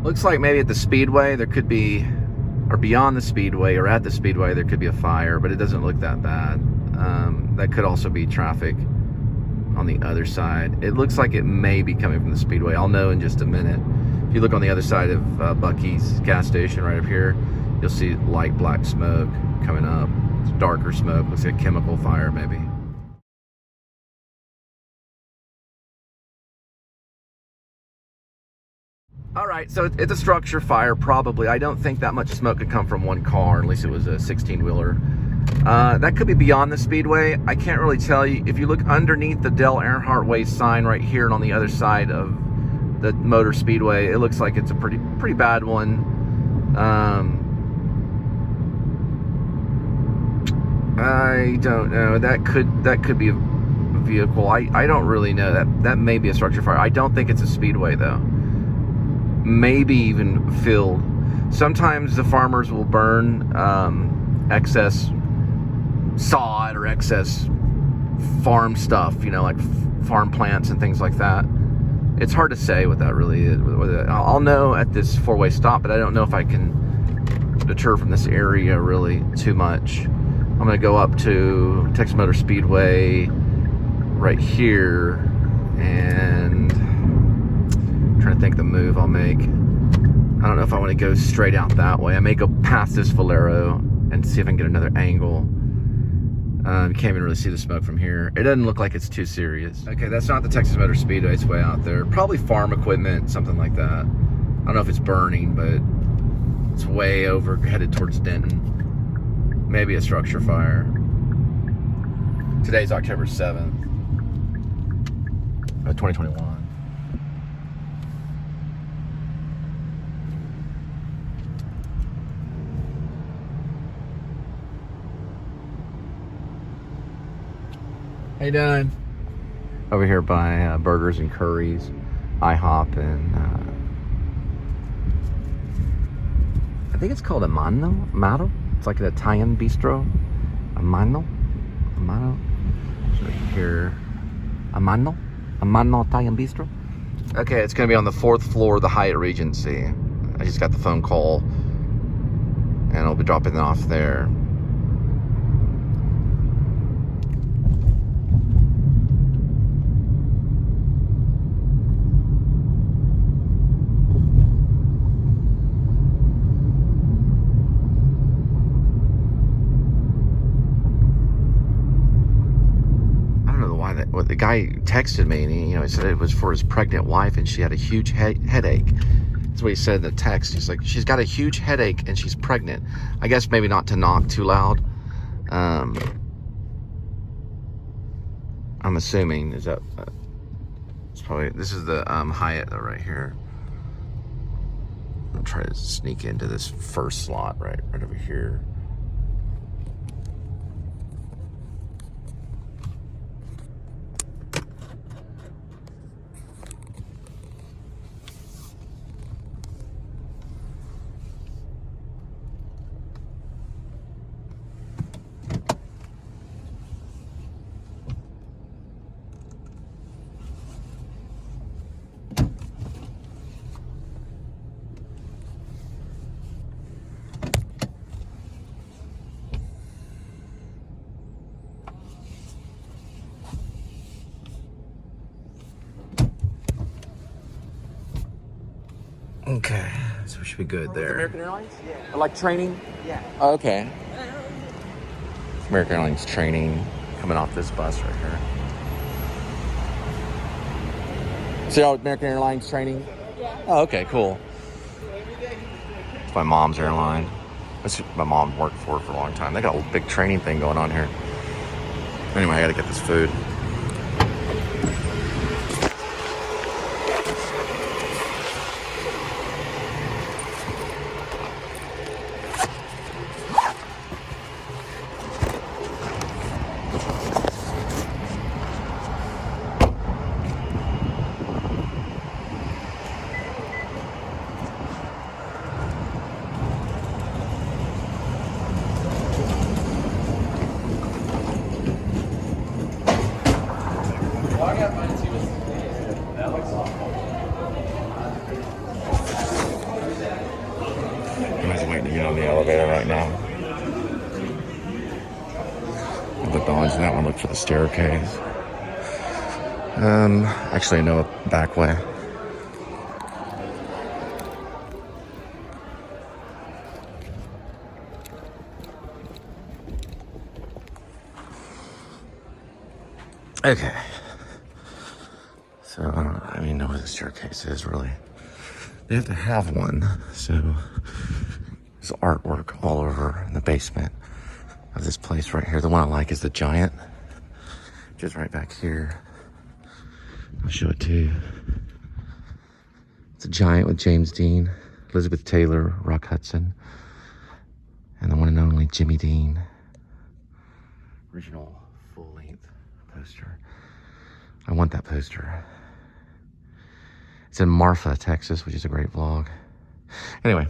Looks like maybe at the Speedway there could be, or beyond the Speedway or at the Speedway there could be a fire, but it doesn't look that bad. That could also be traffic on the other side. It looks like it may be coming from the Speedway. I'll know in just a minute. If you look on the other side of Buc-ee's gas station right up here, you'll see light black smoke coming up. It's darker smoke. Looks like a chemical fire maybe. All right, so it's a structure fire probably. I don't think that much smoke could come from one car, at least it was a 16-wheeler. That could be beyond the Speedway. I can't really tell you. If you look underneath the Dale Earnhardt Way sign right here and on the other side of the Motor Speedway, it looks like it's a pretty bad one. I don't know. That could be a vehicle. I don't really know. That may be a structure fire. I don't think it's a Speedway though. Maybe even filled. Sometimes the farmers will burn excess sod or excess farm stuff, you know, like farm plants and things like that. It's hard to say what that really is. I'll know at this four-way stop, but I don't know if I can deter from this area really too much. I'm going to go up to Texas Motor Speedway right here, and I'm trying to think the move I'll make. I don't know if I want to go straight out that way. I may go past this Valero and see if I can get another angle. You can't even really see the smoke from here. It doesn't look like it's too serious. Okay, that's not the Texas Motor Speedway. It's way out there. Probably farm equipment, something like that. I don't know if it's burning, but it's way over, headed towards Denton. Maybe a structure fire. Today's October 7th, 2021. How you doing? Over here by Burgers and Curries, IHOP, and I think it's called Amano. It's like an Italian bistro. Amano. It's right here. Amano Italian bistro. Okay, it's gonna be on the 4th floor of the Hyatt Regency. I just got the phone call, and I'll be dropping it off there. The guy texted me, and he said it was for his pregnant wife, and she had a huge headache. That's what he said in the text. He's like, she's got a huge headache, and she's pregnant. I guess maybe not to knock too loud. I'm assuming is that it's probably this is the Hyatt though right here. I'll try to sneak into this first slot right over here. Okay, so we should be good there. American Airlines? Yeah. Like training? Yeah. Oh, okay. American Airlines training coming off this bus right here. So y'all American Airlines training? Yeah. Oh, okay, cool. It's my mom's airline. That's what my mom worked for a long time. They got a big training thing going on here. Anyway, I gotta get this food. waiting to get on the elevator right now. I looked on that one, look for the staircase. Actually, no, back way. Okay. So, I don't even know where the staircase is, really. They have to have one, so there's artwork all over in the basement of this place right here. The one I like is the Giant, which is right back here. I'll show it to you. It's a Giant with James Dean, Elizabeth Taylor, Rock Hudson, and the one and only Jimmy Dean. Original full-length poster. I want that poster. It's in Marfa, Texas, which is a great vlog. Anyway,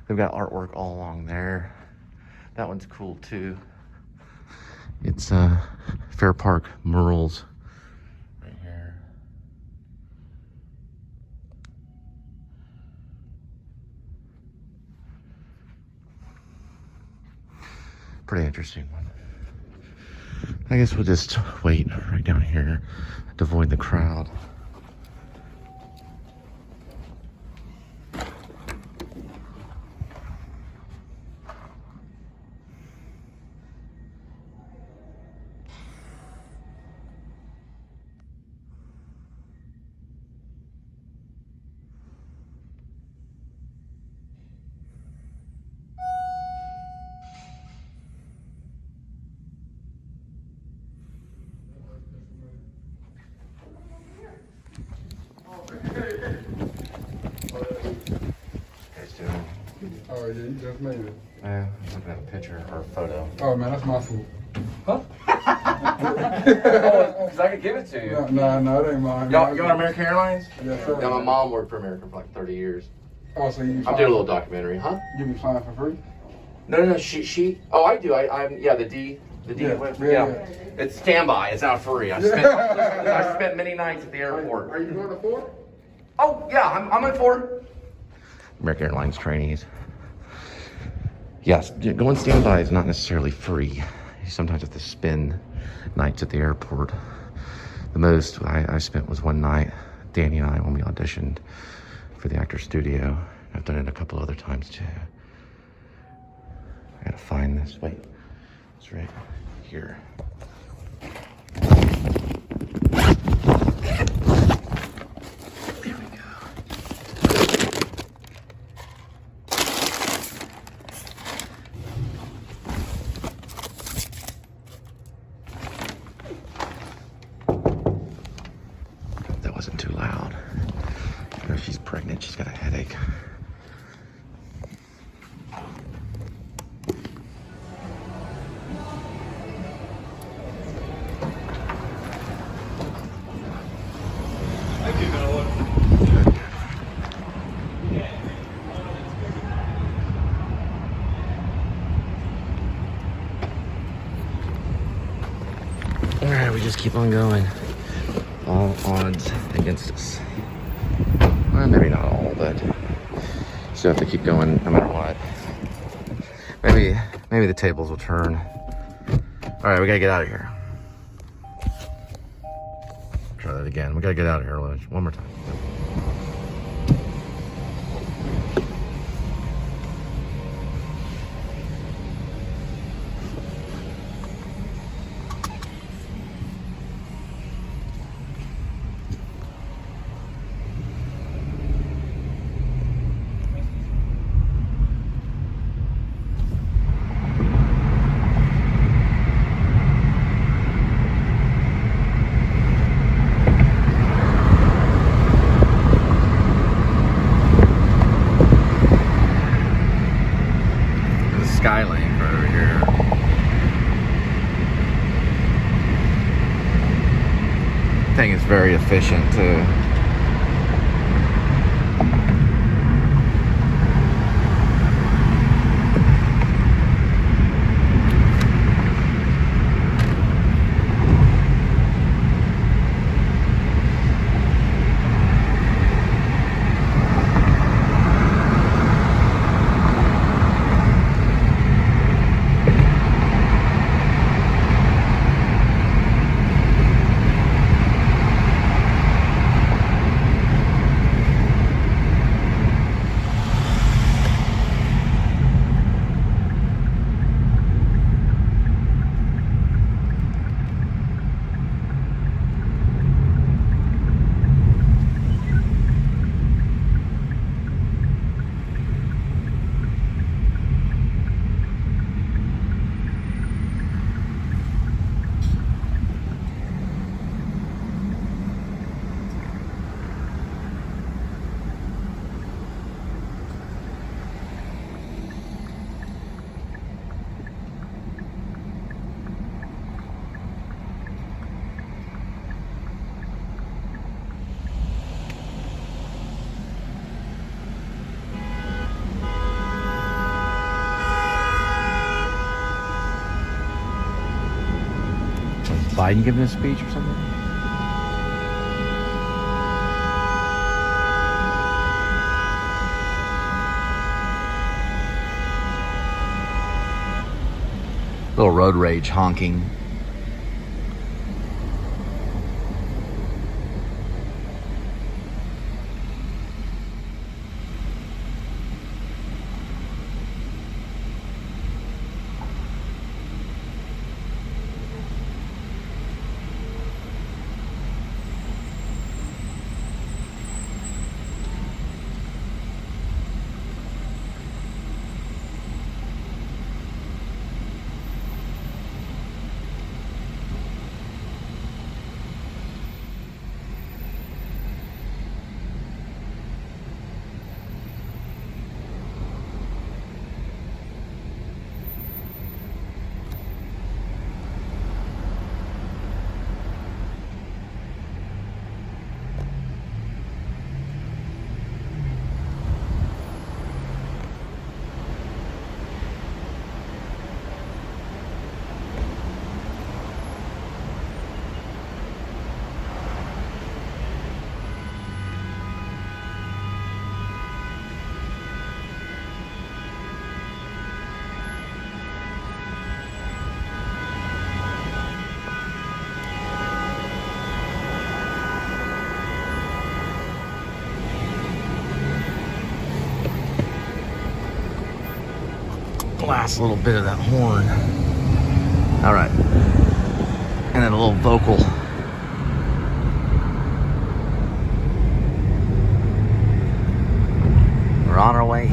they've got artwork all along there. That one's cool too. It's Fair Park murals right here. Pretty interesting one. I guess we'll just wait right down here to avoid the crowd. Oh, yeah, you just made it. Yeah, I'm looking at a picture or a photo. Oh, man, that's my food. Huh? Because I could give it to you. No, it ain't mine. Y'all on American Airlines? Yes, sir. Yeah, my mom worked for American for like 30 years. Oh, so you I'm doing a little documentary, huh? You be flying for free? No, she. Oh, I do. I'm yeah, the D. Yeah. It's standby. It's not free. I spent many nights at the airport. Are you going to 4? Oh yeah, I'm at 4. American Airlines trainees. Yes, going standby is not necessarily free. You sometimes have to spend nights at the airport. The most I spent was one night, Danny and I, when we auditioned for the Actors Studio. I've done it a couple other times too. I gotta find this. Wait, it's right here. There we go. That wasn't too loud. You know, she's pregnant. She's got a headache. All right, we just keep on going. All odds against us. Well, maybe not all, but still have to keep going no matter what. Maybe the tables will turn. All right, we gotta get out of here. Try that again. We gotta get out of here, Lynch. One more time. Skylane right over here. Thing is very efficient too. Biden giving a speech or something? Little road rage honking. Last little bit of that horn. All right. And then a little vocal. We're on our way.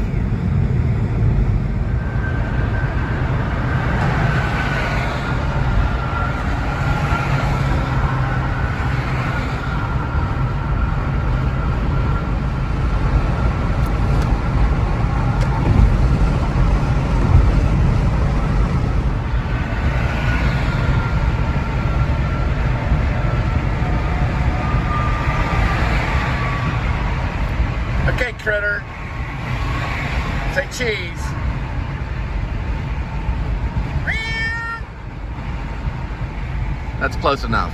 Okay, critter. Say cheese. That's close enough.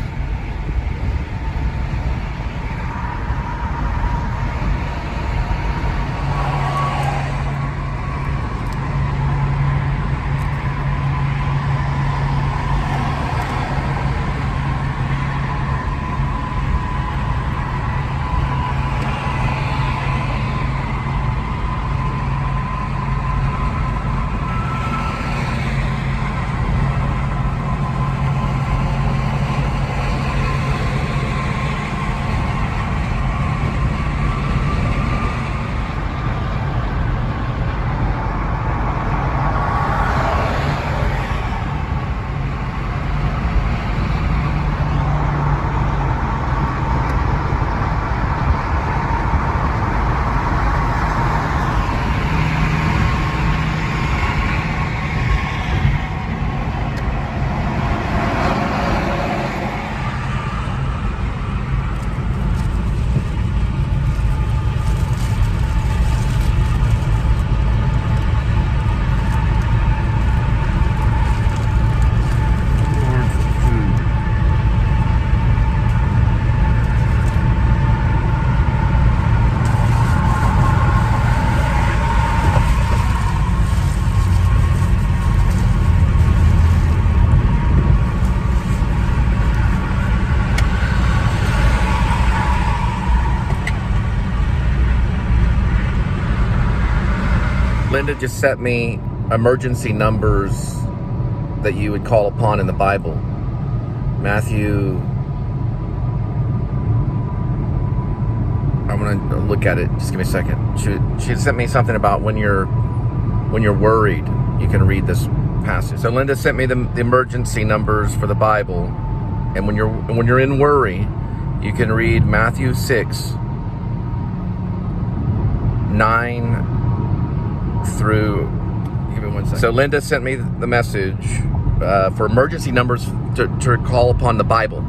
Linda just sent me emergency numbers that you would call upon in the Bible. Matthew, I'm gonna look at it. Just give me a second. She sent me something about when you're worried, you can read this passage. So Linda sent me the emergency numbers for the Bible, and when you're in worry, you can read Matthew 6:9 through. Give me 1 second. So Linda sent me the message for emergency numbers to call upon the Bible.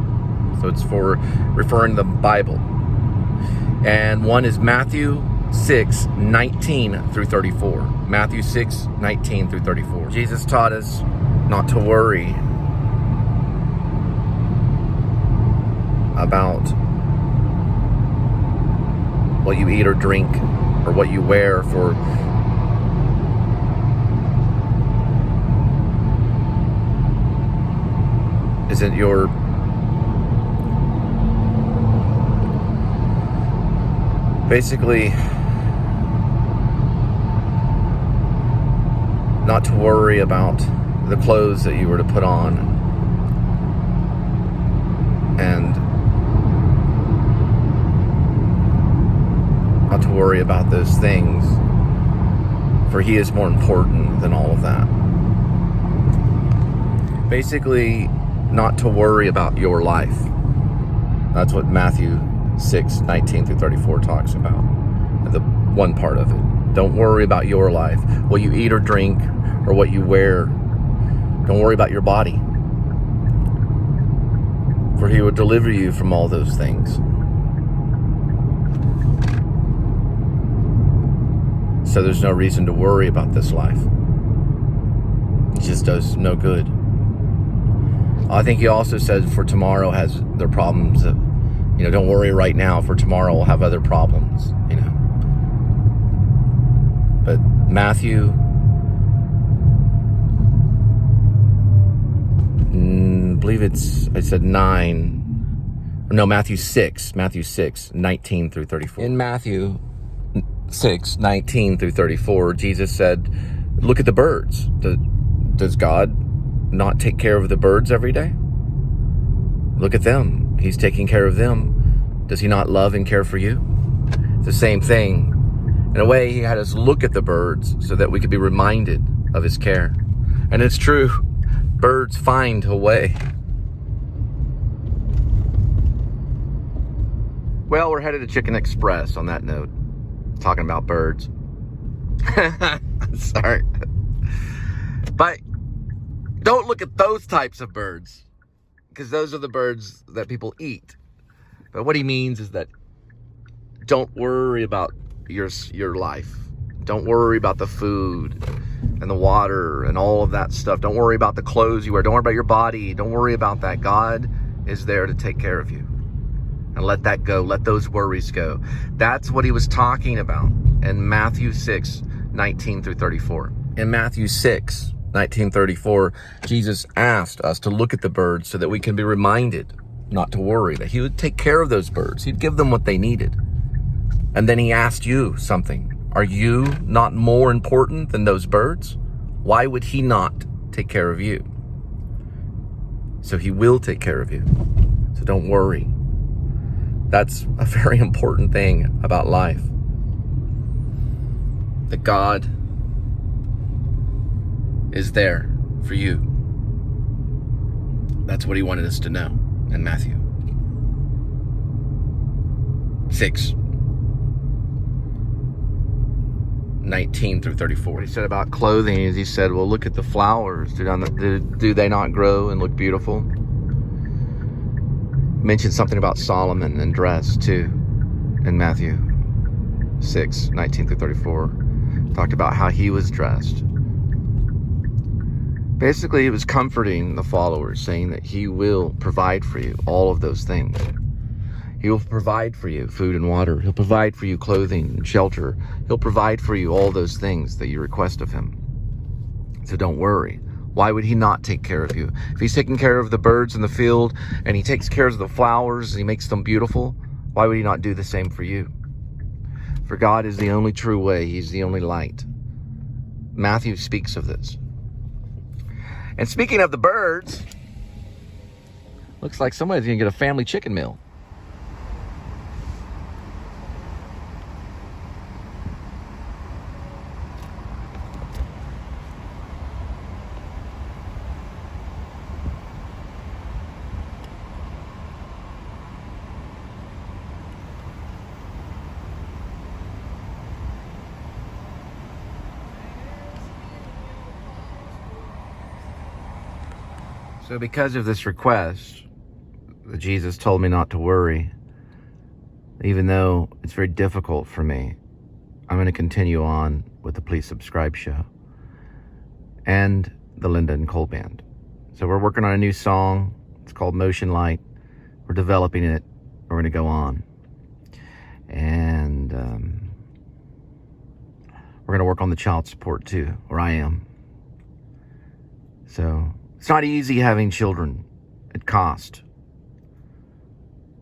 So it's for referring to the Bible. And one is Matthew 6:19 through 34. Matthew 6:19 through 34. Jesus taught us not to worry about what you eat or drink or what you wear for isn't your basically not to worry about the clothes that you were to put on and not to worry about those things, for he is more important than all of that. Basically, not to worry about your life. That's what Matthew 6:19 through 34 talks about. The one part of it. Don't worry about your life, what you eat or drink, or what you wear. Don't worry about your body, for he will deliver you from all those things. So there's no reason to worry about this life. It just does no good. I think he also said for tomorrow has their problems. Don't worry right now, for tomorrow will have other problems, But Matthew, I believe I said 9. No, Matthew 6, 19 through 34. In Matthew 6, 19 through 34, Jesus said, look at the birds. Does God not take care of the birds every day? Look at them. He's taking care of them. Does he not love and care for you? It's the same thing. In a way, he had us look at the birds so that we could be reminded of his care. And it's true. Birds find a way. Well, we're headed to Chicken Express on that note. Talking about birds. Sorry. But don't look at those types of birds, because those are the birds that people eat. But what he means is that don't worry about your life. Don't worry about the food and the water and all of that stuff. Don't worry about the clothes you wear. Don't worry about your body. Don't worry about that. God is there to take care of you. And let that go. Let those worries go. That's what he was talking about in Matthew 6, 19 through 34. In Matthew 6, 1934, Jesus asked us to look at the birds so that we can be reminded not to worry, that he would take care of those birds. He'd give them what they needed. And then he asked you something. Are you not more important than those birds? Why would he not take care of you? So he will take care of you. So don't worry. That's a very important thing about life. That God is there for you. That's what he wanted us to know in Matthew 6, 19 through 34. He said about clothing is he said, well, look at the flowers. Do they not grow and look beautiful? Mentioned something about Solomon and dress too in Matthew 6, 19 through 34. Talked about how he was dressed. Basically, he was comforting the followers, saying that he will provide for you all of those things. He will provide for you food and water. He'll provide for you clothing and shelter. He'll provide for you all those things that you request of him. So don't worry. Why would he not take care of you? If he's taking care of the birds in the field and he takes care of the flowers and he makes them beautiful, why would he not do the same for you? For God is the only true way. He's the only light. Matthew speaks of this. And speaking of the birds, looks like somebody's going to get a family chicken meal. So because of this request, Jesus told me not to worry. Even though it's very difficult for me, I'm going to continue on with the Please Subscribe show and the Linda and Cole band. So we're working on a new song. It's called Motion Light. We're developing it we're going to go on. And we're going to work on the child support too, where I am. So it's not easy having children. It costs.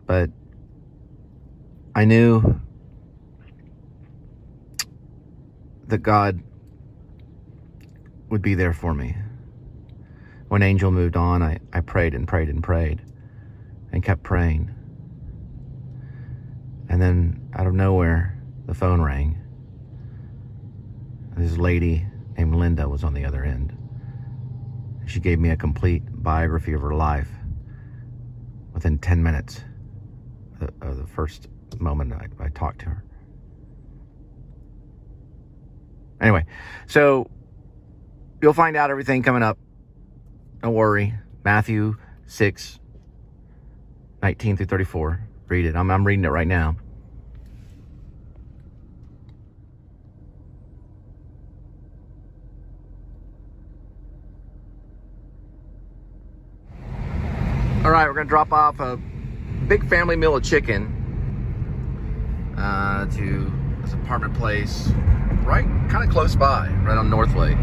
But I knew that God would be there for me. When Angel moved on, I prayed and prayed and prayed and kept praying. And then out of nowhere, the phone rang. This lady named Linda was on the other end. She gave me a complete biography of her life within 10 minutes of the first moment I talked to her. Anyway, so you'll find out everything coming up. Don't worry. Matthew 6, 19 through 34. Read it. I'm reading it right now. All right, we're going to drop off a big family meal of chicken to this apartment place right kind of close by, right on North Lake.